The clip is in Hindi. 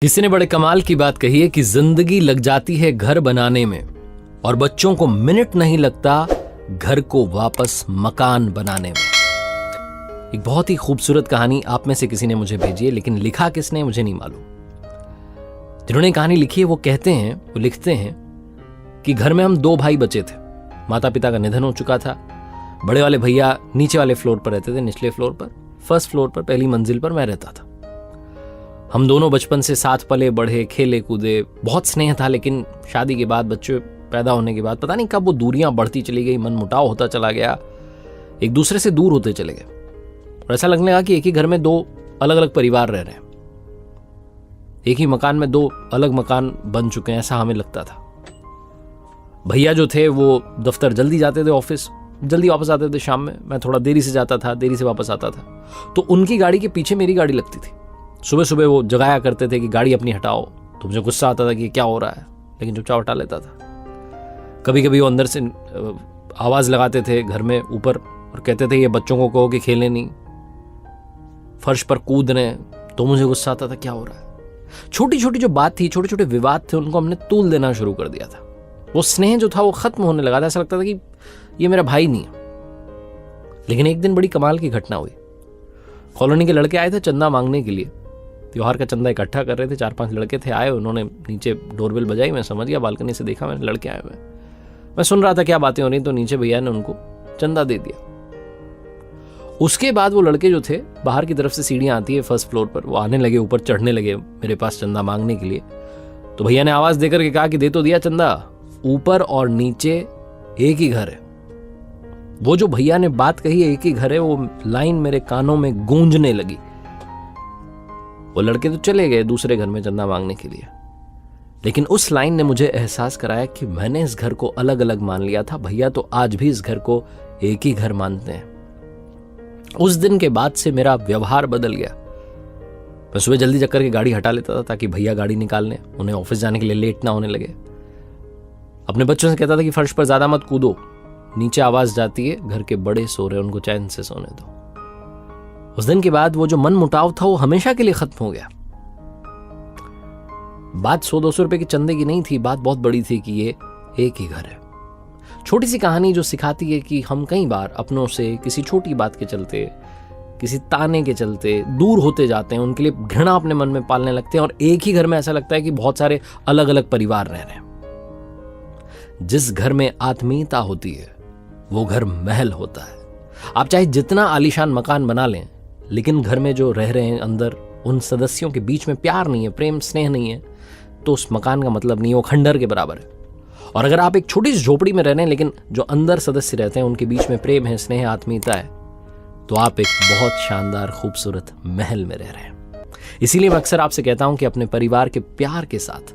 किसी ने बड़े कमाल की बात कही है कि जिंदगी लग जाती है घर बनाने में और बच्चों को मिनट नहीं लगता घर को वापस मकान बनाने में। एक बहुत ही खूबसूरत कहानी आप में से किसी ने मुझे भेजी है, लेकिन लिखा किसने मुझे नहीं मालूम। जिन्होंने कहानी लिखी है वो लिखते हैं कि घर में हम दो भाई बचे थे। माता पिता का निधन हो चुका था। बड़े वाले भैया नीचे वाले फ्लोर पर रहते थे, निचले फ्लोर पर, फर्स्ट फ्लोर पर पहली मंजिल पर मैं रहता था। हम दोनों बचपन से साथ पले बढ़े, खेले कूदे, बहुत स्नेह था। लेकिन शादी के बाद, बच्चे पैदा होने के बाद पता नहीं कब वो दूरियां बढ़ती चली गई, मन मुटाव होता चला गया, एक दूसरे से दूर होते चले गए और ऐसा लगने लगा कि एक ही घर में दो अलग अलग परिवार रह रहे हैं, एक ही मकान में दो अलग मकान बन चुके हैं, ऐसा हमें लगता था। भैया जो थे वो दफ्तर जल्दी जाते थे, ऑफिस जल्दी वापस आते थे शाम में। मैं थोड़ा देरी से जाता था, देरी से वापस आता था, तो उनकी गाड़ी के पीछे मेरी गाड़ी लगती थी। सुबह सुबह वो जगाया करते थे कि गाड़ी अपनी हटाओ, तो मुझे गुस्सा आता था कि क्या हो रहा है, लेकिन चुपचाप हटा लेता था। कभी कभी वो अंदर से आवाज़ लगाते थे घर में ऊपर और कहते थे ये बच्चों को कहो कि खेलें नहीं, फर्श पर कूद रहे हैं, तो मुझे गुस्सा आता था क्या हो रहा है। छोटी छोटी जो बात थी, छोटे छोटे विवाद थे, उनको हमने तूल देना शुरू कर दिया था। वो स्नेह जो था वो खत्म होने लगा था। ऐसा लगता था कि ये मेरा भाई नहीं है। लेकिन एक दिन बड़ी कमाल की घटना हुई। कॉलोनी के लड़के आए थे चंदा मांगने के लिए, त्योहार का चंदा इकट्ठा कर रहे थे। 4-5 लड़के थे आए, उन्होंने नीचे डोरबेल बजाई, मैं समझ गया, बालकनी से देखा मैंने लड़के आए हुए। मैं सुन रहा था क्या बातें हो रही, तो नीचे भैया ने उनको चंदा दे दिया। उसके बाद वो लड़के जो थे, बाहर की तरफ से सीढ़ियां आती है फर्स्ट फ्लोर पर, वो आने लगे, ऊपर चढ़ने लगे मेरे पास चंदा मांगने के लिए। तो भैया ने आवाज देकर के कहा कि दे तो दिया चंदा, ऊपर और नीचे एक ही घर है। वो जो भैया ने बात कही है एक ही घर है, वो लाइन मेरे कानों में गूंजने लगी। वो लड़के तो चले गए दूसरे घर में चंदा मांगने के लिए, लेकिन उस लाइन ने मुझे एहसास कराया कि मैंने इस घर को अलग अलग मान लिया था। भैया तो आज भी इस घर को एक ही घर मानते हैं। उस दिन के बाद से मेरा व्यवहार बदल गया। मैं सुबह जल्दी चक्कर की गाड़ी हटा लेता था ताकि भैया गाड़ी निकालने, उन्हें ऑफिस जाने के लिए लेट ना होने लगे। अपने बच्चों से कहता था कि फर्श पर ज्यादा मत कूदो, नीचे आवाज जाती है, घर के बड़े सो रहे, उनको चैन से सोने दो। उस दिन के बाद वो जो मन मुटाव था वो हमेशा के लिए खत्म हो गया। बात 100-200 रुपए की चंदे की नहीं थी, बात बहुत बड़ी थी कि ये एक ही घर है। छोटी सी कहानी जो सिखाती है कि हम कई बार अपनों से किसी छोटी बात के चलते, किसी ताने के चलते दूर होते जाते हैं, उनके लिए घृणा अपने मन में पालने लगते हैं और एक ही घर में ऐसा लगता है कि बहुत सारे अलग अलग परिवार रह रहे हैं। जिस घर में आत्मीयता होती है वो घर महल होता है। आप चाहे जितना आलीशान मकान बना लें, लेकिन घर में जो रह रहे हैं अंदर, उन सदस्यों के बीच में प्यार नहीं है, प्रेम स्नेह नहीं है, तो उस मकान का मतलब नहीं है, वो खंडर के बराबर है। और अगर आप एक छोटी सी झोपड़ी में रह रहे हैं, लेकिन जो अंदर सदस्य रहते हैं उनके बीच में प्रेम है, स्नेह, आत्मीयता है, तो आप एक बहुत शानदार खूबसूरत महल में रह रहे हैं। इसीलिए मैं अक्सर आपसे कहता हूं कि अपने परिवार के प्यार के साथ